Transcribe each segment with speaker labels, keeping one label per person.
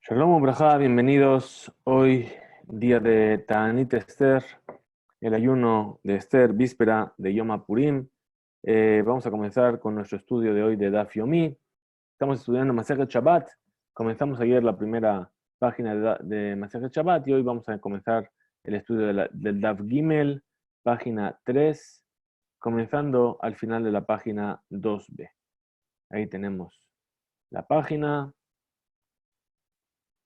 Speaker 1: Shalom Ubrajá, bienvenidos. Hoy, día de Ta'anit Esther, el ayuno de Esther, víspera de Yom Purim. Vamos a comenzar con nuestro estudio de hoy de Daf Yomi. Estamos estudiando Masechet Shabbat. Comenzamos ayer la primera página de Masechet Shabbat y hoy vamos a comenzar el estudio del Daf Gimel, página 3, comenzando al final de la página 2b. Ahí tenemos la página.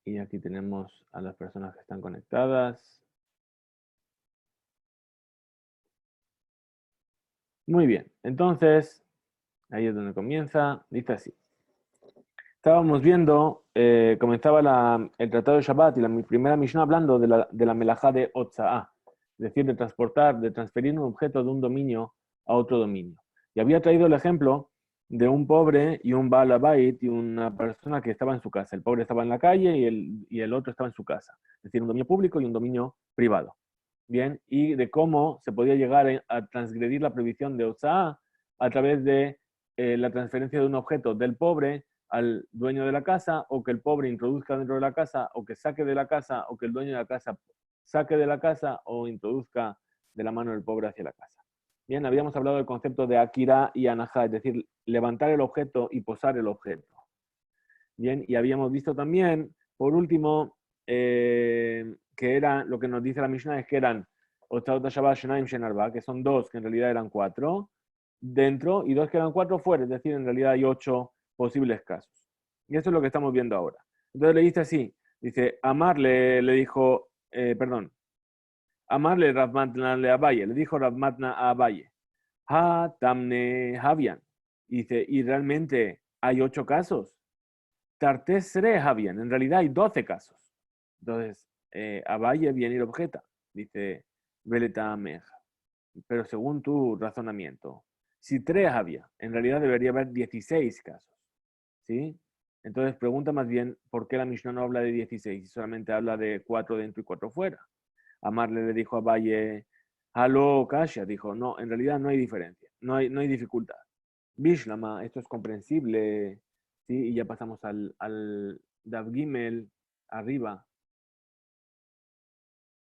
Speaker 1: Y aquí tenemos a las personas que están conectadas. Muy bien, entonces, ahí es donde comienza. Dice así. Estábamos viendo, comenzaba el Tratado de Shabbat y la primera Mishnah hablando de la melajá de Otza'á, es decir, de transportar, de transferir un objeto de un dominio a otro dominio. Y había traído el ejemplo de un pobre y un Baal Habait y una persona que estaba en su casa. El pobre estaba en la calle y el otro estaba en su casa. Es decir, un dominio público y un dominio privado. Bien, y de cómo se podía llegar a transgredir la prohibición de Otza'á a través de la transferencia de un objeto del pobre al dueño de la casa, o que el pobre introduzca dentro de la casa, o que saque de la casa, o que el dueño de la casa saque de la casa o introduzca de la mano del pobre hacia la casa. Bien, habíamos hablado del concepto de Akira y Anahá, es decir, levantar el objeto y posar el objeto. Bien, y habíamos visto también, por último, que era lo que nos dice la Mishnah, es que eran Otza'ot HaShabbat Shenaim Shenarba, que son dos, que en realidad eran cuatro dentro, y dos que eran cuatro fuera, es decir, en realidad hay 8 posibles casos. Y eso es lo que estamos viendo ahora. Entonces le dice así, dice, Amarle le dijo, Amarle Rav Matna le Abaye, le dijo Rav Matna a Abaye, Ha Tamne Havian. Dice, y realmente hay 8 casos. Tartesre Havian, en realidad hay 12 casos. Entonces, Abaye viene y lo objeta, dice, Veleta Meja. Pero según tu razonamiento, si 3 había, en realidad debería haber 16 casos. ¿Sí? Entonces pregunta más bien, ¿por qué la Mishnah no habla de 16 y solamente habla de 4 dentro y 4 fuera? Amarle le dijo a Valle, Halo Kasha, dijo, no, en realidad no hay diferencia, no hay dificultad. Bishlama, esto es comprensible, ¿sí? Y ya pasamos al Dav Gimel, arriba.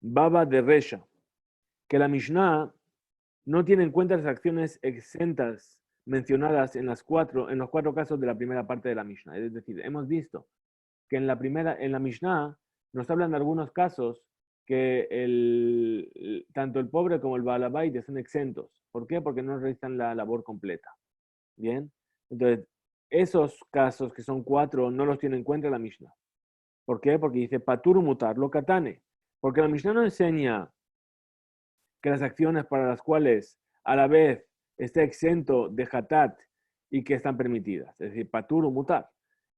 Speaker 1: Baba de Resha, que la Mishnah no tiene en cuenta las acciones exentas mencionadas en los 4 casos de la primera parte de la Mishnah. Es decir, hemos visto que en la Mishnah nos hablan de algunos casos que tanto el pobre como el Baal Habait son exentos. ¿Por qué? Porque no realizan la labor completa. Bien, entonces esos casos que son 4 no los tiene en cuenta la Mishnah. ¿Por qué? Porque dice Patur mutar lo katane. Porque la Mishnah no enseña que las acciones para las cuales a la vez está exento de hatat y que están permitidas, es decir, patur o mutar.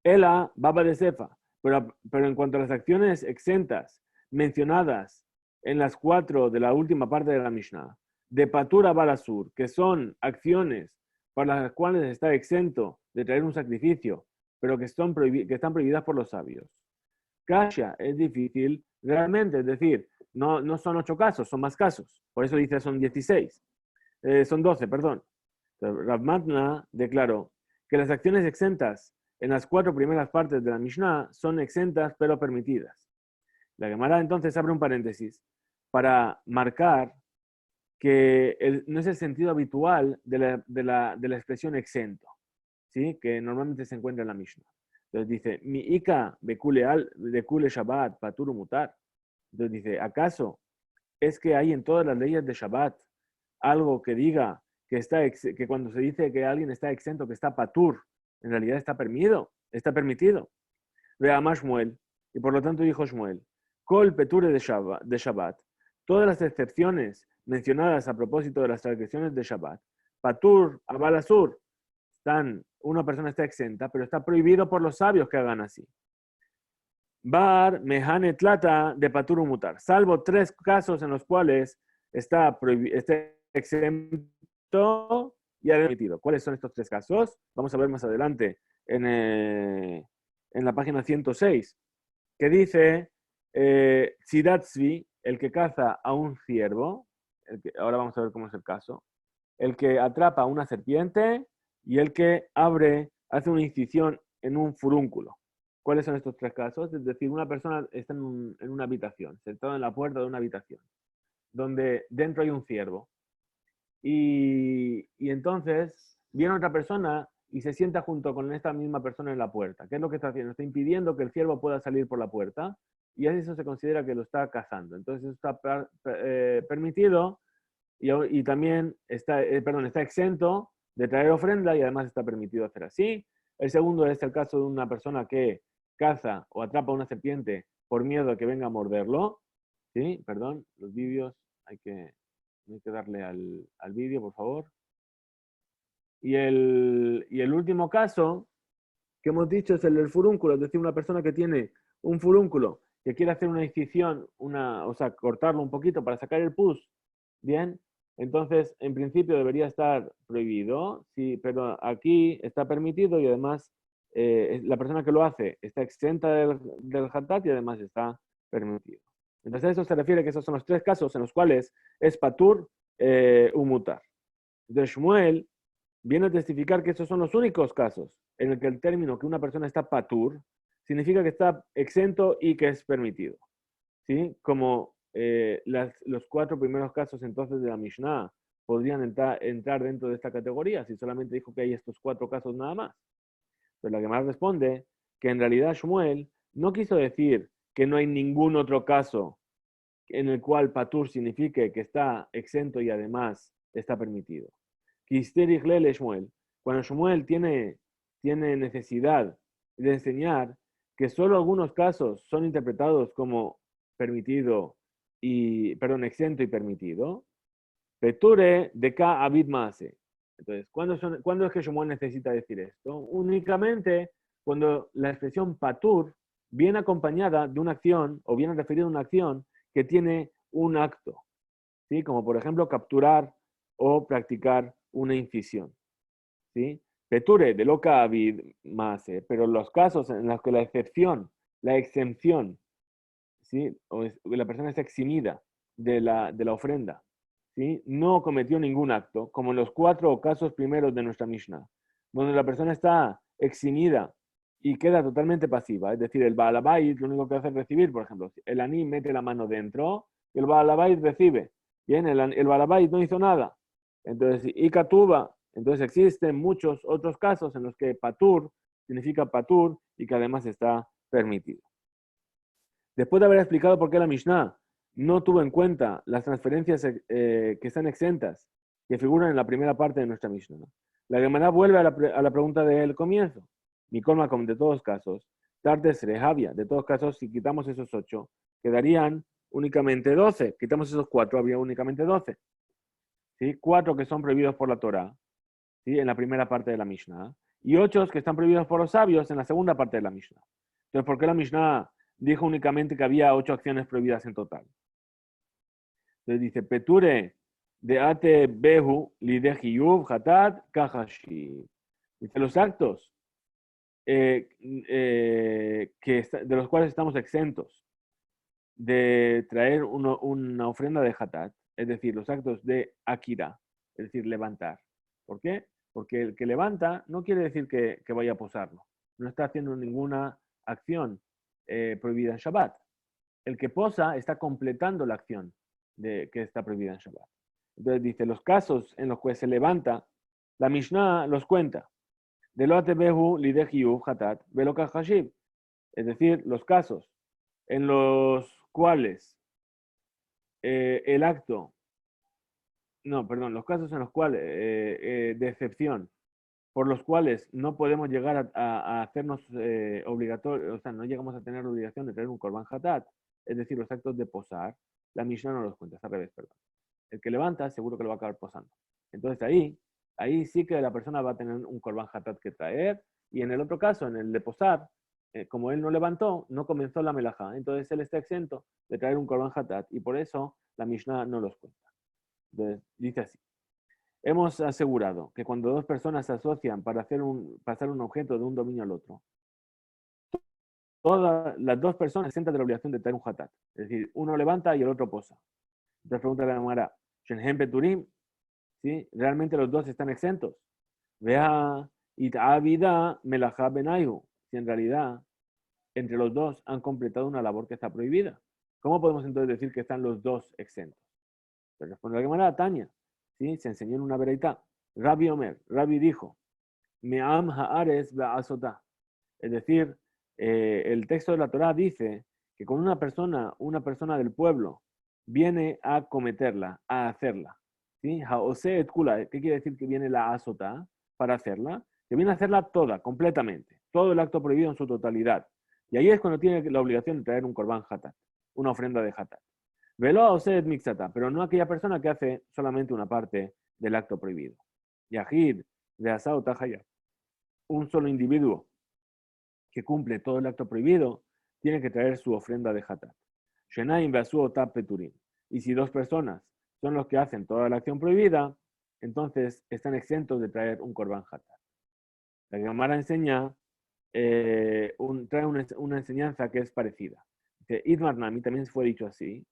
Speaker 1: Ela, baba de cefa, pero en cuanto a las acciones exentas mencionadas en las 4 de la última parte de la Mishnah, de patura balasur, que son acciones para las cuales está exento de traer un sacrificio, pero que están prohibidas por los sabios. Kasha es difícil realmente, es decir, no son 8 casos, son más casos. Por eso dice son 16. Son 12, perdón. Rav Matna declaró que las acciones exentas en las 4 primeras partes de la Mishnah son exentas pero permitidas. La Gemara entonces abre un paréntesis para marcar que no es el sentido habitual de la expresión exento, ¿sí? Que normalmente se encuentra en la Mishnah. Entonces dice, mi ika bekule Shabbat paturu mutar. Entonces dice, ¿acaso es que hay en todas las leyes de Shabbat algo que diga que cuando se dice que alguien está exento, que está patur, en realidad está permitido? Ve a Shmuel, y por lo tanto dijo Shmuel, Kol peture de Shabbat, todas las excepciones mencionadas a propósito de las transgresiones de Shabbat, patur, abalasur, una persona está exenta, pero está prohibido por los sabios que hagan así. Bar, mehane tlata de paturu mutar, salvo 3 casos en los cuales está exento y ha permitido. ¿Cuáles son estos 3 casos? Vamos a ver más adelante en la página 106, que dice Tzidatzvi, el que caza a un ciervo, ahora vamos a ver cómo es el caso, el que atrapa a una serpiente y el que hace una incisión en un furúnculo. ¿Cuáles son estos tres casos? Es decir, una persona está en una habitación, sentado en la puerta de una habitación, donde dentro hay un ciervo. Y entonces viene otra persona y se sienta junto con esta misma persona en la puerta. ¿Qué es lo que está haciendo? Está impidiendo que el ciervo pueda salir por la puerta y eso se considera que lo está cazando. Entonces eso está permitido y también está, está exento de traer ofrenda y además está permitido hacer así. El segundo es el caso de una persona que caza o atrapa una serpiente por miedo a que venga a morderlo. ¿Sí? Perdón, los vídeos hay que darle al vídeo, por favor. Y el último caso que hemos dicho es el del furúnculo, es decir, una persona que tiene un furúnculo que quiere hacer una incisión, o sea, cortarlo un poquito para sacar el pus, bien, entonces en principio debería estar prohibido, sí, pero aquí está permitido y además la persona que lo hace está exenta del hatat y además está permitido. Entonces eso se refiere que esos son los tres casos en los cuales es patur umutar. De Shmuel viene a testificar que esos son los únicos casos en el que el término que una persona está patur significa que está exento y que es permitido. ¿Sí? Como los cuatro primeros casos entonces de la Mishnah podrían entrar dentro de esta categoría si solamente dijo que hay estos cuatro casos nada más. Pero la Gemara responde que en realidad Shmuel no quiso decir que no hay ningún otro caso en el cual patur signifique que está exento y además está permitido. Cuando Shmuel tiene necesidad de enseñar que solo algunos casos son interpretados como permitido exento y permitido, Peture de Ka Abid Maase. Entonces, ¿cuándo es que Shmuel necesita decir esto? Únicamente cuando la expresión patur viene acompañada de una acción o viene referida a una acción que tiene un acto, ¿sí? Como por ejemplo capturar o practicar una incisión, ¿sí? Peture de loca avid mase, pero los casos en los que la excepción, la exención, ¿sí? La persona es eximida de la ofrenda, ¿sí? No cometió ningún acto, como en los cuatro casos primeros de nuestra Mishnah, donde la persona está eximida y queda totalmente pasiva, es decir, el Baal Habayit lo único que hace es recibir, por ejemplo, el Aní mete la mano dentro y el Baal Habayit recibe. Bien, el Baal Habayit no hizo nada. Entonces, y Katuba, entonces existen muchos otros casos en los que Patur significa Patur y que además está permitido. Después de haber explicado por qué la Mishnah no tuvo en cuenta las transferencias que están exentas, que figuran en la primera parte de nuestra Mishnah, la Gemara vuelve a la pregunta del comienzo. Mikol Makom, de todos casos, Tartes Rehavia, de todos casos, si quitamos esos 8, quedarían únicamente 12. Quitamos esos 4, habría únicamente 12. ¿Sí? 4 que son prohibidos por la Torah, ¿sí? En la primera parte de la Mishnah, y 8 que están prohibidos por los sabios en la segunda parte de la Mishnah. Entonces, ¿por qué la Mishnah dijo únicamente que había 8 acciones prohibidas en total? Entonces dice, Peture de ate behu lidehiyuv hatat kahashi. Dice, los actos de los cuales estamos exentos de traer una ofrenda de hatat, es decir, los actos de akira, es decir, levantar. ¿Por qué? Porque el que levanta no quiere decir que vaya a posarlo. No está haciendo ninguna acción prohibida en Shabbat. El que posa está completando la acción que está prohibida en Shabbat. Entonces dice, los casos en los que se levanta, la Mishnah los cuenta. De lo atebehu lidehiu hatat velo kahashib. Es decir, los casos en los cuales el acto, no, perdón, los casos en los cuales, de excepción, por los cuales no podemos llegar a hacernos obligatorios, o sea, no llegamos a tener la obligación de traer un korban hatat, es decir, los actos de posar, la Mishnah no los cuenta, es al revés, perdón. El que levanta seguro que lo va a acabar posando. Entonces ahí sí que la persona va a tener un korban hatat que traer, y en el otro caso, en el de posar, como él no levantó, no comenzó la melajá, entonces él está exento de traer un korban hatat, y por eso la Mishnah no los cuenta. Entonces, dice así. Hemos asegurado que cuando dos personas se asocian para pasar un objeto de un dominio al otro, todas las dos personas se exentan de la obligación de traer un hatat. Es decir, uno levanta y el otro posa. Entonces pregunta la Gemara, Shenhem Peturim, ¿sí? ¿Realmente los dos están exentos? Vea, It'abida Melajá Benayu. Si en realidad entre los dos han completado una labor que está prohibida. ¿Cómo podemos entonces decir que están los dos exentos? Pues responde la Gemara, Tania, ¿sí? Se enseñó en una vereita. Rabbi Omer, Rabbi dijo, Me'am haares ba'asotá. Es decir, el texto de la Torá dice que con una persona del pueblo viene a cometerla, a hacerla. ¿Sí? Haose et kula, ¿qué quiere decir que viene la asotá para hacerla? Que viene a hacerla toda, completamente. Todo el acto prohibido en su totalidad. Y ahí es cuando tiene la obligación de traer un korban hatat, una ofrenda de hatat. Velo haose et mixata, pero no aquella persona que hace solamente una parte del acto prohibido. Yahid de asao tajaya. Un solo individuo que cumple todo el acto prohibido, tiene que traer su ofrenda de hatat. Shenaim be'asu peturim. Y si dos personas son los que hacen toda la acción prohibida, entonces están exentos de traer un korban hatat. La Gemara enseña, trae una enseñanza que es parecida. Dice, Idmar Nami también fue dicho así.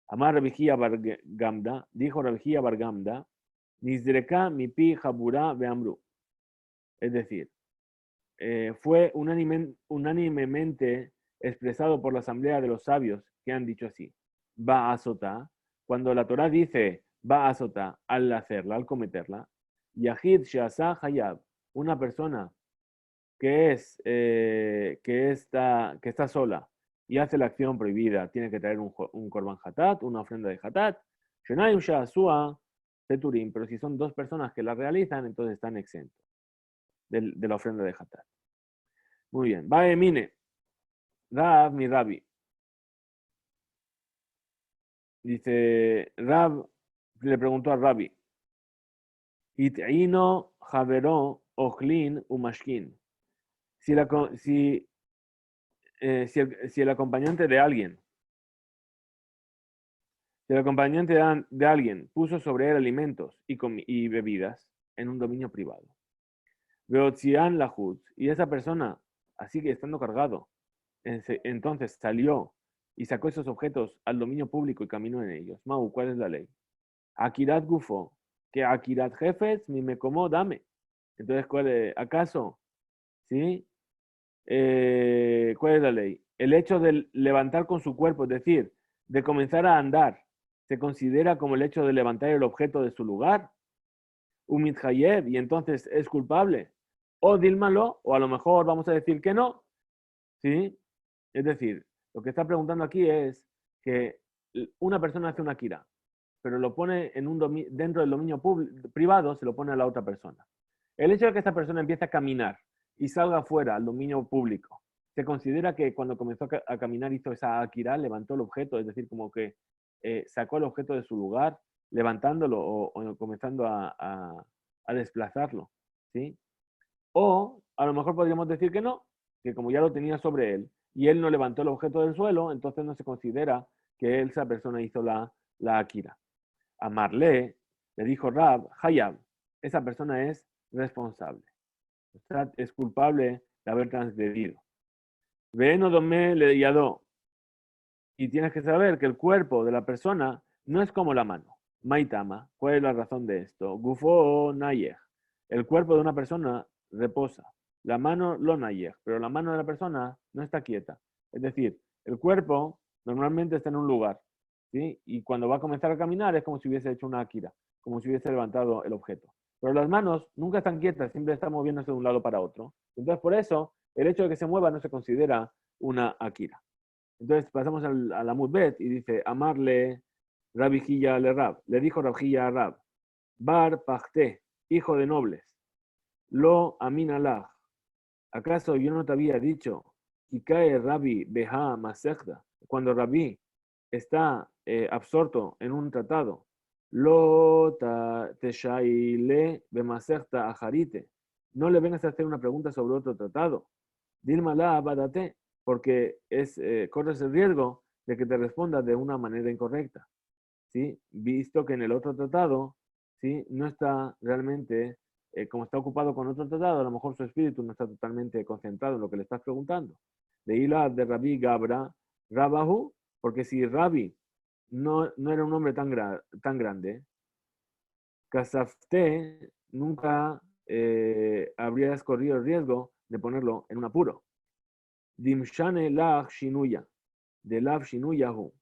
Speaker 1: Amar Rabijía Bargamda, dijo Rabijía Bargamda, Nizreka mipi jabura beamru. Es decir, fue unánimemente expresado por la asamblea de los sabios que han dicho así. Va a sota, cuando la Torah dice va a sota al hacerla, al cometerla, Yahid Shasa Hayab, una persona que está sola y hace la acción prohibida, tiene que traer un korban hatat, una ofrenda de hatat. Shenaim Shasua Teturim, pero si son dos personas que la realizan, entonces están exentos de la ofrenda de hatat. Muy bien. Va Emine. Rab, mi Rabbi. Dice, Rab le preguntó a Rabbi. It'ino Javero Ochlin Umashkin. Si el acompañante de alguien, si el acompañante de alguien puso sobre él alimentos y bebidas en un dominio privado. Veotzian Lahut. Y esa persona, así que estando cargado, entonces salió y sacó esos objetos al dominio público y caminó en ellos. Mau, ¿cuál es la ley? Akirat Gufo, que Akirat Jefes, mi me como, dame. Entonces, ¿acaso? ¿Sí? ¿Cuál es la ley? El hecho de levantar con su cuerpo, es decir, de comenzar a andar, ¿se considera como el hecho de levantar el objeto de su lugar? Umit Hayev, y entonces es culpable. O dílmalo, o a lo mejor vamos a decir que no. ¿Sí? Es decir, lo que está preguntando aquí es que una persona hace una kira, pero lo pone dentro del dominio privado, se lo pone a la otra persona. El hecho de que esta persona empiece a caminar y salga fuera al dominio público, se considera que cuando comenzó a caminar hizo esa akira, levantó el objeto, es decir, como que sacó el objeto de su lugar, levantándolo o comenzando a desplazarlo. ¿Sí? O a lo mejor podríamos decir que no, que como ya lo tenía sobre él y él no levantó el objeto del suelo, entonces no se considera que esa persona hizo la akira. A Marlé le dijo Rab, Hayab, esa persona es responsable. O sea, es culpable de haber transgredido. Veno domé le yadó. Y tienes que saber que el cuerpo de la persona no es como la mano. Maitama, ¿cuál es la razón de esto? Gufo nayeh. El cuerpo de una persona reposa. La mano lo nayeh, pero la mano de la persona no está quieta. Es decir, el cuerpo normalmente está en un lugar, ¿sí? Y cuando va a comenzar a caminar es como si hubiese hecho una akira, como si hubiese levantado el objeto. Pero las manos nunca están quietas, siempre están moviéndose de un lado para otro. Entonces, por eso, el hecho de que se mueva no se considera una akira. Entonces pasamos a la Mudbet y dice, amarle Rabijilla le Rab. Le dijo Rabijilla a Rab, Bar Pachte, hijo de nobles, lo aminalaj. ¿Acaso yo no te había dicho, Kikae Rabbi Beha Masechta, cuando Rabbi está absorto en un tratado, lo teshaile bemasechta ajarite, no le vengas a hacer una pregunta sobre otro tratado. Dilmala abadate, porque corres el riesgo de que te responda de una manera incorrecta, ¿sí? Visto que en el otro tratado, ¿sí? No está realmente, como está ocupado con otro tratado, a lo mejor su espíritu no está totalmente concentrado en lo que le estás preguntando. De Ila de Rabbi Gabra, Rabahu, porque si Rabbi no era un hombre tan grande, Kasafte nunca habría corrido el riesgo de ponerlo en un apuro. Dimshane lach shinuya, de lav shinuyahu,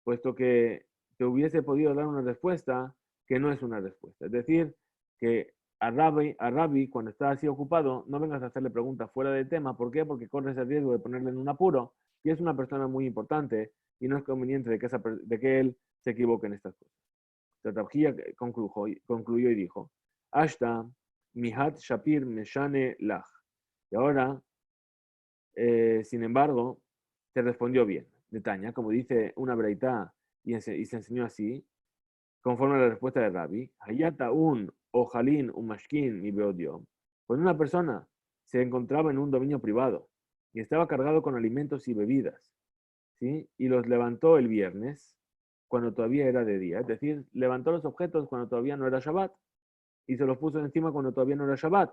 Speaker 1: puesto que te hubiese podido dar una respuesta que no es una respuesta. Es decir, que a Rabbi, cuando está así ocupado, no vengas a hacerle preguntas fuera de tema. ¿Por qué? Porque corres el riesgo de ponerle en un apuro y es una persona muy importante y no es conveniente de que él se equivoque en estas cosas. Tatabjía concluyó y dijo, Ashta mihat shapir meshane lach. Y ahora, sin embargo, te respondió bien. De Tania, como dice una breitá y se enseñó así, conforme a la respuesta de Rabbi, Hayata un ojalin un mashkin mi beodio. Cuando una persona se encontraba en un dominio privado y estaba cargado con alimentos y bebidas, ¿sí? Y los levantó el viernes, cuando todavía era de día. Es decir, levantó los objetos cuando todavía no era Shabbat y se los puso encima cuando todavía no era Shabbat.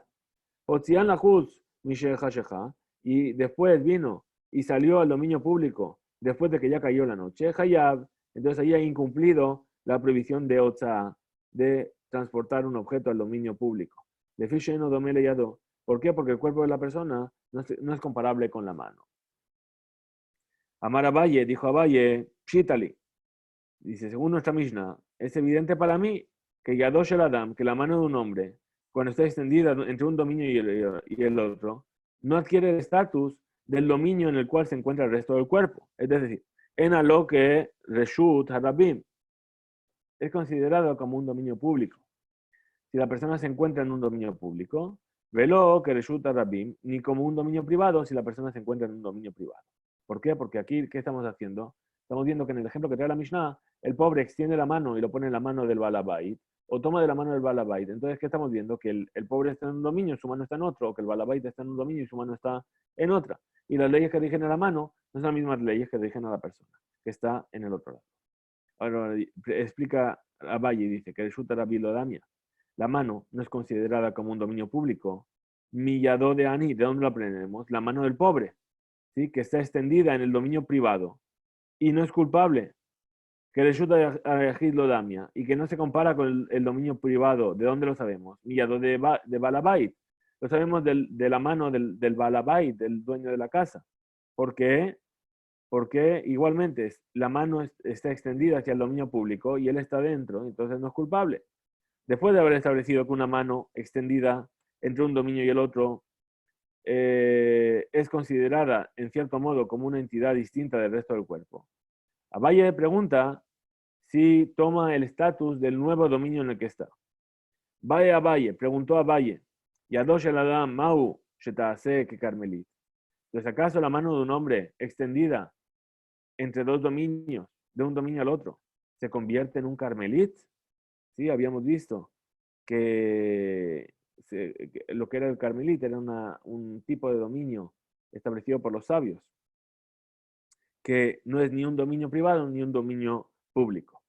Speaker 1: Otzian lahuz mishe hashecha, y después vino y salió al dominio público después de que ya cayó la noche. Hayab, entonces ahí ha incumplido la prohibición de Otza de transportar un objeto al dominio público. De Fisheno domele yado. ¿Por qué? Porque el cuerpo de la persona no es comparable con la mano. Amar Abaye, dijo Abaye, Pshitali. Dice, según nuestra Mishnah, es evidente para mí que Yadosh el Adam, que la mano de un hombre, cuando está extendida entre un dominio y el otro, no adquiere el estatus del dominio en el cual se encuentra el resto del cuerpo. Es decir, en lo que Reshut Harabim es considerado como un dominio público. Si la persona se encuentra en un dominio público, velo que Reshut Harabim, ni como un dominio privado si la persona se encuentra en un dominio privado. ¿Por qué? Porque aquí, ¿qué estamos haciendo? Estamos viendo que en el ejemplo que trae la Mishnah, el pobre extiende la mano y lo pone en la mano del balabait, o toma de la mano del balabait. Entonces, ¿qué estamos viendo? Que el pobre está en un dominio y su mano está en otro, o que el balabait está en un dominio y su mano está en otra. Y las leyes que rigen a la mano no son las mismas leyes que rigen a la persona, que está en el otro lado. Ahora explica a Valle y dice que resulta la bilodamia. La mano no es considerada como un dominio público. Millado de Ani, ¿de dónde lo aprendemos? La mano del pobre, ¿sí? Que está extendida en el dominio privado y no es culpable, que resulta Lodamia y que no se compara con el dominio privado. ¿De dónde lo sabemos? Millado de Balabait. Lo sabemos de la mano del Balabait, del dueño de la casa. ¿Por qué? Porque igualmente la mano está extendida hacia el dominio público y él está dentro, entonces no es culpable. Después de haber establecido que una mano extendida entre un dominio y el otro es considerada en cierto modo como una entidad distinta del resto del cuerpo. Abaye pregunta si toma el estatus del nuevo dominio en el que está. Valle Abaye, preguntó a Valle, Yadosh el Adam Mau Shetase que Carmelit. Pues acaso la mano de un hombre extendida entre dos dominios, de un dominio al otro, se convierte en un carmelit? Sí, habíamos visto que lo que era el carmelit era un tipo de dominio establecido por los sabios, que no es ni un dominio privado ni un dominio público.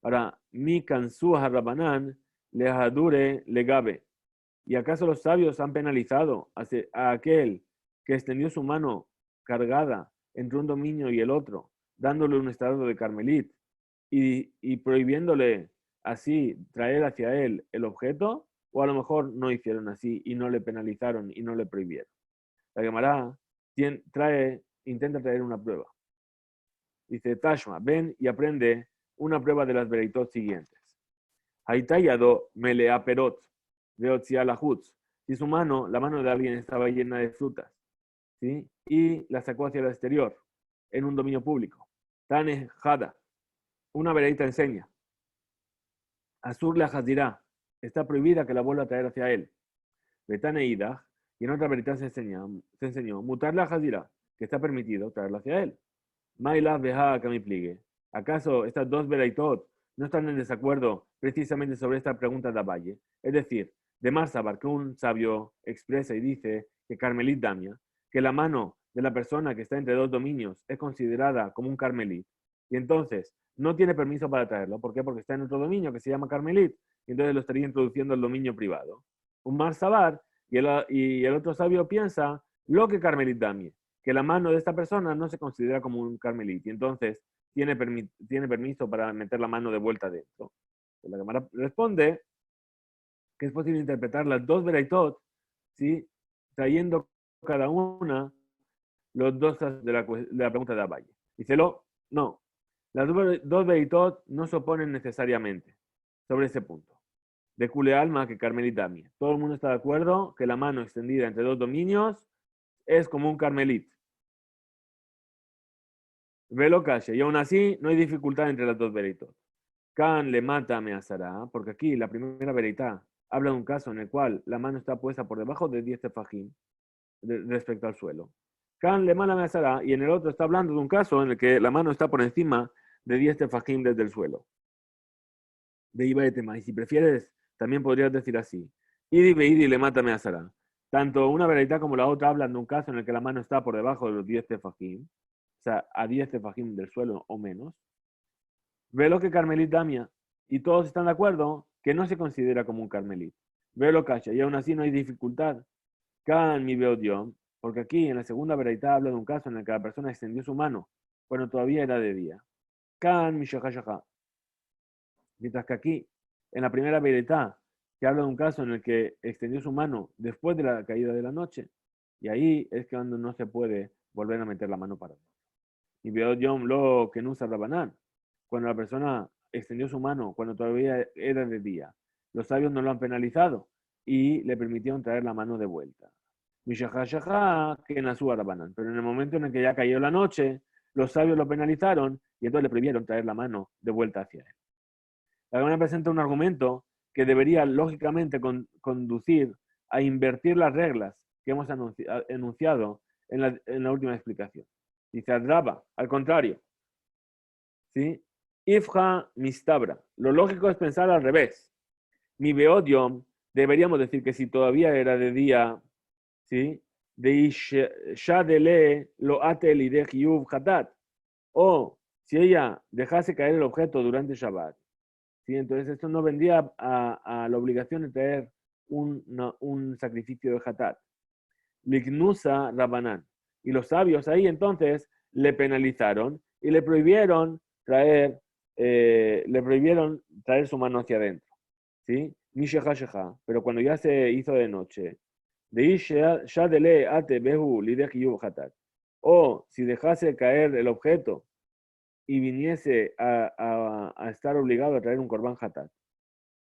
Speaker 1: Ahora, mi kansu harabanan le hadure legabe. ¿Y acaso los sabios han penalizado a aquel que extendió su mano cargada entre un dominio y el otro, dándole un estado de carmelit y prohibiéndole así traer hacia él el objeto? ¿O a lo mejor no hicieron así y no le penalizaron y no le prohibieron? La Gemara intenta traer una prueba. Dice, Tashma, ven y aprende una prueba de las vereitot siguientes. Haitayado melea perot, veotzia lahutz. Si su mano, la mano de alguien estaba llena de frutas, ¿sí? Y la sacó hacia el exterior, en un dominio público. Tane jada, una vereita enseña. Azur la hazirá, está prohibida que la vuelva a traer hacia él. Betane idach, y en otra vereita se enseñó, mutar la hazirá, que está permitido traerla hacia él. Maila veja que me pligue. ¿Acaso estas dos vereitot no están en desacuerdo precisamente sobre esta pregunta de Abaye? Es decir, de Marsabar, que un sabio expresa y dice que Carmelit Damia, que la mano de la persona que está entre dos dominios es considerada como un Carmelit, y entonces no tiene permiso para traerlo. ¿Por qué? Porque está en otro dominio que se llama Carmelit, y entonces lo estaría introduciendo al dominio privado. Un Marsabar, y el otro sabio piensa lo que Carmelit Damia, que la mano de esta persona no se considera como un carmelit y entonces tiene permiso para meter la mano de vuelta dentro. La Gemara responde que es posible interpretar las dos vereitot, ¿sí? Trayendo cada una los dos de la pregunta de Abaye. Dice, no. Las dos veritot no se oponen necesariamente sobre ese punto. De Cule Alma que Carmelita mía. Todo el mundo está de acuerdo que la mano extendida entre dos dominios es como un carmelit. Velo calle. Y aún así no hay dificultad entre las dos veritot. Can le mata me asará, porque aquí la primera veritá habla de un caso en el cual la mano está puesta por debajo de 10 tefajim respecto al suelo. Can le mala me asará, y en el otro está hablando de un caso en el que la mano está por encima de 10 tefajim desde el suelo. De Iba de tema. Y si prefieres, también podrías decir así. Idi le mata me asará. Tanto una veritá como la otra hablan de un caso en el que la mano está por debajo de los 10 tefajim, o sea, a 10 tefajim del suelo o menos. Ve lo que Carmelit Damia, y todos están de acuerdo que no se considera como un Carmelit. Ve lo cacha, y aún así no hay dificultad. Can mi veo Dios, porque aquí en la segunda veredita habla de un caso en el que la persona extendió su mano cuando todavía era de día. Can mi shaha. Mientras que aquí, en la primera veredita, que habla de un caso en el que extendió su mano después de la caída de la noche, y ahí es cuando no se puede volver a meter la mano para adentro. Y veo Dios lo que no usa Rabanán. Cuando la persona extendió su mano cuando todavía era de día, los sabios no lo han penalizado y le permitieron traer la mano de vuelta. Que nació Rabanán. Pero en el momento en el que ya cayó la noche, los sabios lo penalizaron y entonces le prohibieron traer la mano de vuelta hacia él. La Gemara presenta un argumento que debería lógicamente conducir a invertir las reglas que hemos enunciado en la última explicación. Dice Adraba, al contrario. ¿Sí? Ifja mistabra. Lo lógico es pensar al revés. Mi beodium, deberíamos decir que si todavía era de día, ¿sí? De shadele lo atel y de hatat. O si ella dejase caer el objeto durante Shabbat. ¿Sí? Entonces esto no vendría a la obligación de traer un sacrificio de hatat. Lignusa Rabanán. Y los sabios ahí entonces le penalizaron y le prohibieron traer su mano hacia adentro. ¿Sí? Pero cuando ya se hizo de noche, o si dejase caer el objeto y viniese a estar obligado a traer un korban hatat.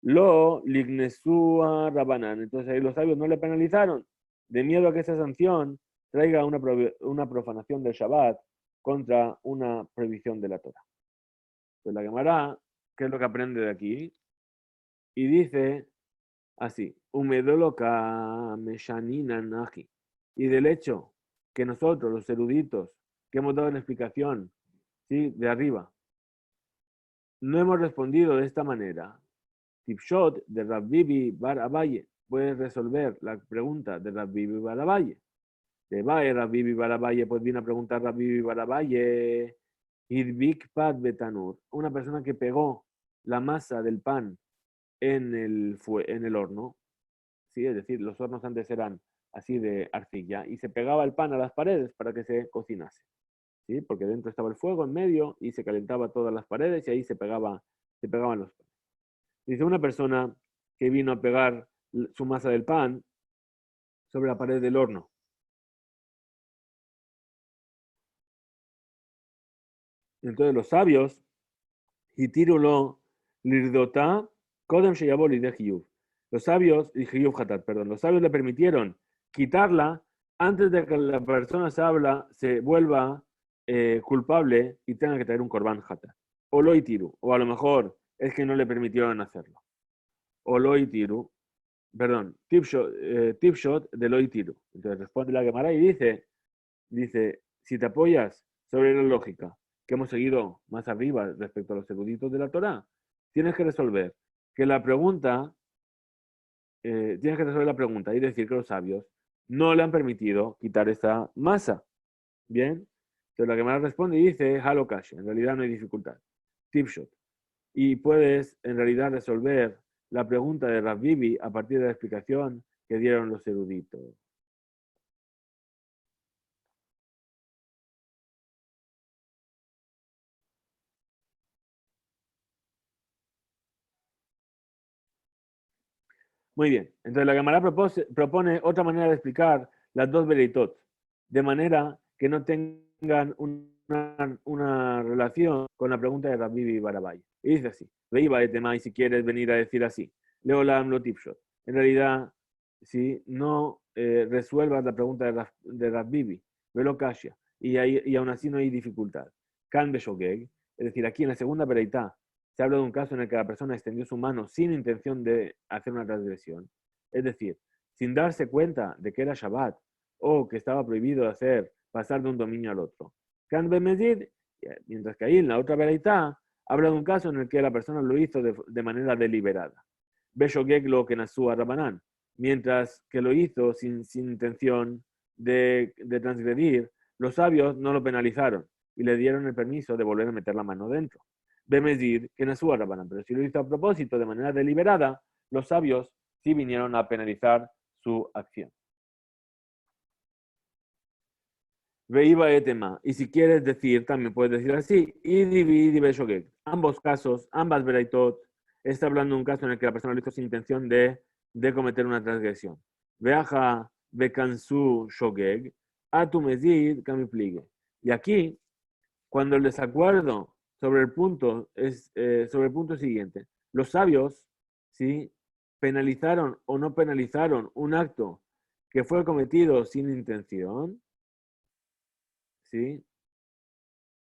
Speaker 1: Lo lignesúa rabanán. Entonces ahí los sabios no le penalizaron, de miedo a que esa sanción traiga una profanación del Shabbat contra una prohibición de la Torah. Pues la Gemara, ¿qué es lo que aprende de aquí? Y dice así, humedoloca meshanina naji. Y del hecho que nosotros, los eruditos, que hemos dado la explicación, ¿sí? De arriba, no hemos respondido de esta manera. Tipshot de Rabbibi Bar Abaye. Puedes resolver la pregunta de Rabbibi Bar Abaye. De Bae Rabbibi Bar Abaye, pues viene a preguntar Rabbibi Bar Abaye. Idbik Pat Betanur. Una persona que pegó la masa del pan en el horno. ¿Sí? Es decir, los hornos antes eran así de arcilla y se pegaba el pan a las paredes para que se cocinase. ¿Sí? Porque dentro estaba el fuego en medio y se calentaba todas las paredes y ahí se pegaban los panes. Dice una persona que vino a pegar su masa del pan sobre la pared del horno. Entonces los sabios, hitirulo lirdota kodem sheyaboli de hiyuv. Los sabios, los sabios le permitieron quitarla antes de que la persona se vuelva culpable y tenga que traer un korban hatat. O lo itiru, o a lo mejor es que no le permitieron hacerlo. O lo itiru, perdón, tipshot de lo itiru. Entonces responde la Gemara y dice, si te apoyas sobre la lógica que hemos seguido más arriba respecto a los eruditos de la Torá, tienes que resolver la pregunta y decir que los sabios no le han permitido quitar esa masa. Bien, entonces la Gemara responde y dice, halokash, en realidad no hay dificultad. Tipshot. Y puedes en realidad resolver la pregunta de Rav Bibi a partir de la explicación que dieron los eruditos. Muy bien, entonces la Gemara propone otra manera de explicar las dos vereitot, de manera que no tengan una relación con la pregunta de Rabbi Bibi Barabai. Y dice así, Veiba de tema, y si quieres venir a decir así, Leolam lo tipshot. En realidad, si no resuelvas la pregunta de Rabbi Bibi, velo Kashia, y aún así no hay dificultad. Kan Beshogeg, es decir, aquí en la segunda pereitá, se habla de un caso en el que la persona extendió su mano sin intención de hacer una transgresión, es decir, sin darse cuenta de que era Shabbat o que estaba prohibido hacer pasar de un dominio al otro. Kan Bemezid, mientras que ahí en la otra vereitá habla de un caso en el que la persona lo hizo de manera deliberada. Beshogeg lo que nasúa Rabanán, mientras que lo hizo sin intención de transgredir, los sabios no lo penalizaron y le dieron el permiso de volver a meter la mano dentro. Bemezid que nasúa Rabanán, pero si lo hizo a propósito de manera deliberada, los sabios sí vinieron a penalizar su acción. Veiba etema. Y si quieres decir, también puedes decir así. Ambos casos, ambas veraitot, está hablando de un caso en el que la persona lo hizo sin intención de cometer una transgresión. Veaja bekansu shogeg, atumezid kamipligue. Y aquí, cuando el desacuerdo sobre el punto es sobre el punto siguiente, los sabios, ¿sí?, penalizaron o no penalizaron un acto que fue cometido sin intención, ¿sí?,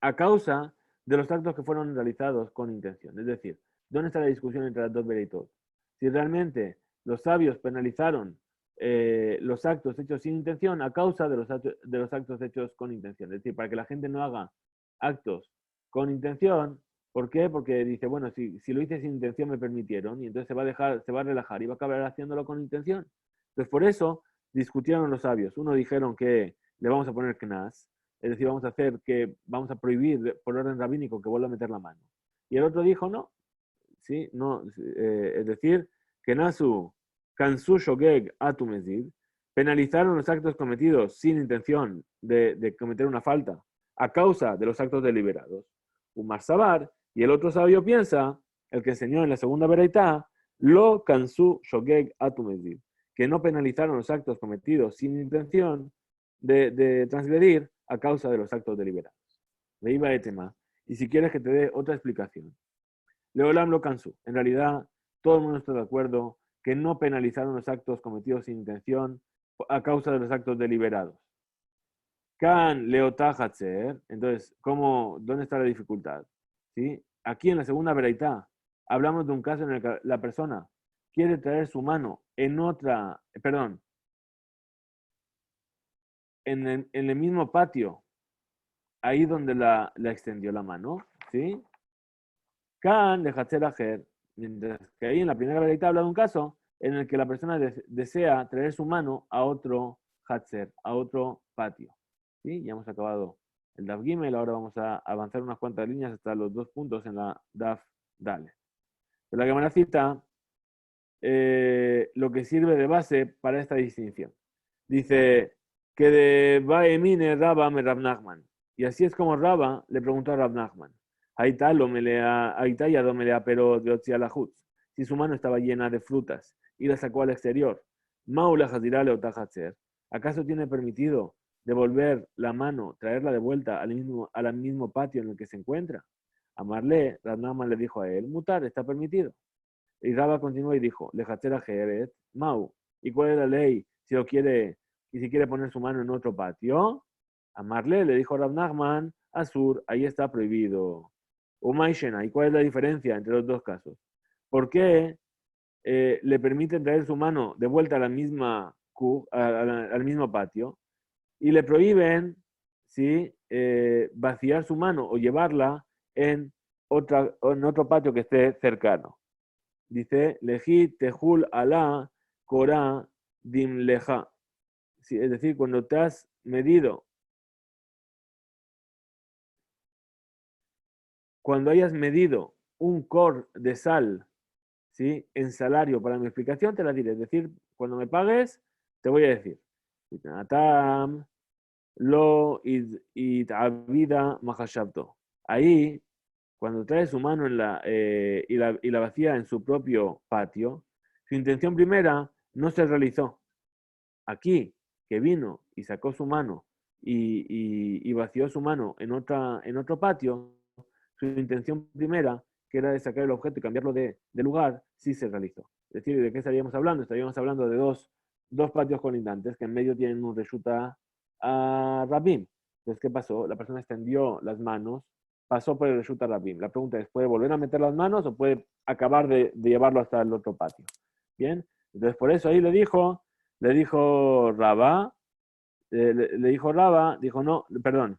Speaker 1: a causa de los actos que fueron realizados con intención. Es decir, ¿dónde está la discusión entre las dos veritos? Si realmente los sabios penalizaron los actos hechos sin intención a causa de los actos hechos con intención. Es decir, para que la gente no haga actos con intención. ¿Por qué? Porque dice, bueno, si lo hice sin intención me permitieron, y entonces se va a relajar y va a acabar haciéndolo con intención. Entonces, por eso discutieron los sabios. Uno dijeron que le vamos a poner knas, es decir, vamos a prohibir por orden rabínico que vuelva a meter la mano. Y el otro dijo, no, ¿sí? No, es decir, que Nasu, Kansu Shogeg Atumezid, penalizaron los actos cometidos sin intención de cometer una falta a causa de los actos deliberados. Umar Sabar, y el otro sabio piensa, el que enseñó en la segunda vereitá, Lo Kansu Shogeg Atumezid, que no penalizaron los actos cometidos sin intención de transgredir a causa de los actos deliberados. Me iba a tema. Y si quieres que te dé otra explicación. Leolam lo cansó. En realidad, todo el mundo está de acuerdo que no penalizaron los actos cometidos sin intención a causa de los actos deliberados. Kan leotahatzer. Entonces, ¿dónde está la dificultad? ¿Sí? Aquí en la segunda vereitá hablamos de un caso en el que la persona quiere traer su mano en el mismo patio, ahí donde la extendió la mano, ¿sí? Kan de Hatzer Ajer, mientras que ahí en la primera vereita habla de un caso en el que la persona desea traer su mano a otro Hatzer, a otro patio. ¿Sí? Ya hemos acabado el Daf Gimel, ahora vamos a avanzar unas cuantas líneas hasta los 2 puntos en la Daf Dale. Pero la Gemara cita lo que sirve de base para esta distinción. Dice que de Baemine Rabba me Rab Nachman. Y así es como Rabba le preguntó a Rab Nachman. Pero de la Jutz. Si su mano estaba llena de frutas y la sacó al exterior, Maula Hazirale o Tahatzer, ¿acaso tiene permitido devolver la mano, traerla de vuelta al mismo patio en el que se encuentra? Amarle, Rab Nachman le dijo a él, mutar, está permitido. Y Rabba continuó y dijo, Lehatzer Ajeret, Mau, ¿y cuál es la ley si quiere poner su mano en otro patio? Amarle, le dijo Rab Nachman, Asur, ahí está prohibido. Umayshena, ¿y cuál es la diferencia entre los dos casos? ¿Por qué le permiten traer su mano de vuelta a la misma al mismo patio y le prohíben, ¿sí?, vaciar su mano o llevarla en otro patio que esté cercano? Dice, Leji Tehul Alá Korah Dim Leja. Sí, es decir, cuando te has medido, cuando hayas medido un cor de sal, ¿sí?, en salario para mi explicación, te la diré. Es decir, cuando me pagues, te voy a decir. Lo vida mahashabto. Ahí, cuando trae su mano y la vacía en su propio patio, su intención primera no se realizó. Aquí, que vino y sacó su mano y vació su mano en otro patio, su intención primera, que era de sacar el objeto y cambiarlo de lugar, sí se realizó. Es decir, ¿de qué estaríamos hablando? Estaríamos hablando de dos patios colindantes que en medio tienen un reshuta a Rabim. Entonces, ¿qué pasó? La persona extendió las manos, pasó por el reshuta Rabim. La pregunta es, ¿puede volver a meter las manos o puede acabar de llevarlo hasta el otro patio? Bien, entonces por eso ahí le dijo Rabá, le dijo Rabá, dijo no, perdón,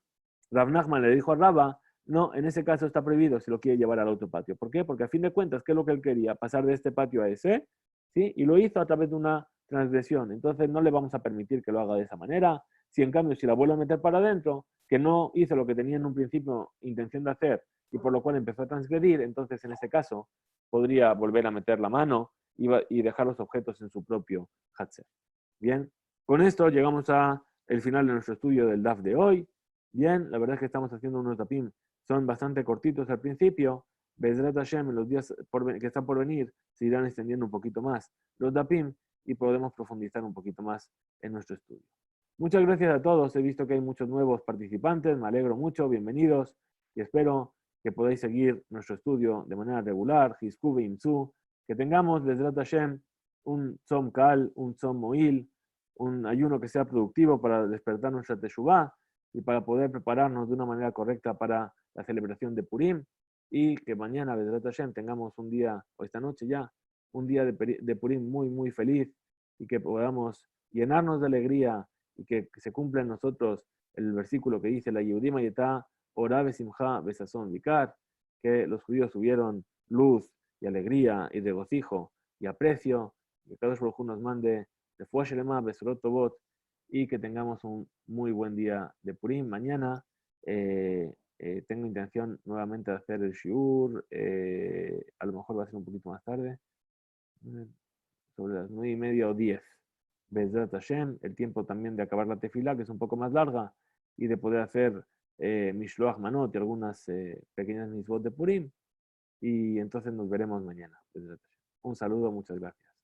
Speaker 1: Rav Nachman le dijo a Rabá, no, en ese caso está prohibido si lo quiere llevar al otro patio. ¿Por qué? Porque a fin de cuentas, ¿qué es lo que él quería? Pasar de este patio a ese, ¿sí? Y lo hizo a través de una transgresión. Entonces no le vamos a permitir que lo haga de esa manera. Si en cambio, si la vuelve a meter para adentro, que no hizo lo que tenía en un principio intención de hacer y por lo cual empezó a transgredir, entonces en ese caso podría volver a meter la mano y dejar los objetos en su propio Hatzer. Bien, con esto llegamos a el final de nuestro estudio del DAF de hoy. Bien, la verdad es que estamos haciendo unos dapim, son bastante cortitos al principio. Bezrat Hashem, en los días que están por venir, se irán extendiendo un poquito más los dapim y podemos profundizar un poquito más en nuestro estudio. Muchas gracias a todos. He visto que hay muchos nuevos participantes, me alegro mucho, bienvenidos y espero que podáis seguir nuestro estudio de manera regular, Hiskube Imsu, que tengamos, Bezrat Hashem, un Tzom Kal, un Tzom Moil, un ayuno que sea productivo para despertar nuestra Teshuvah y para poder prepararnos de una manera correcta para la celebración de Purim y que mañana, Bezrat Hashem, tengamos un día, o esta noche ya, un día de Purim muy, muy feliz y que podamos llenarnos de alegría y que se cumpla en nosotros el versículo que dice la Yehudim Ayetá, Orá Besimcha Besazón Vikar, que los judíos tuvieron luz y alegría y regocijo y aprecio, que cada uno nos mande de Fuashelema, Besorot Tobot, y que tengamos un muy buen día de Purim. Mañana tengo intención nuevamente de hacer el Shiur, a lo mejor va a ser un poquito más tarde, sobre las 9:30 o 10. Bezrat Hashem, el tiempo también de acabar la tefila, que es un poco más larga, y de poder hacer Mishloach Manot y algunas pequeñas mitzvot de Purim. Y entonces nos veremos mañana. Un saludo, muchas gracias.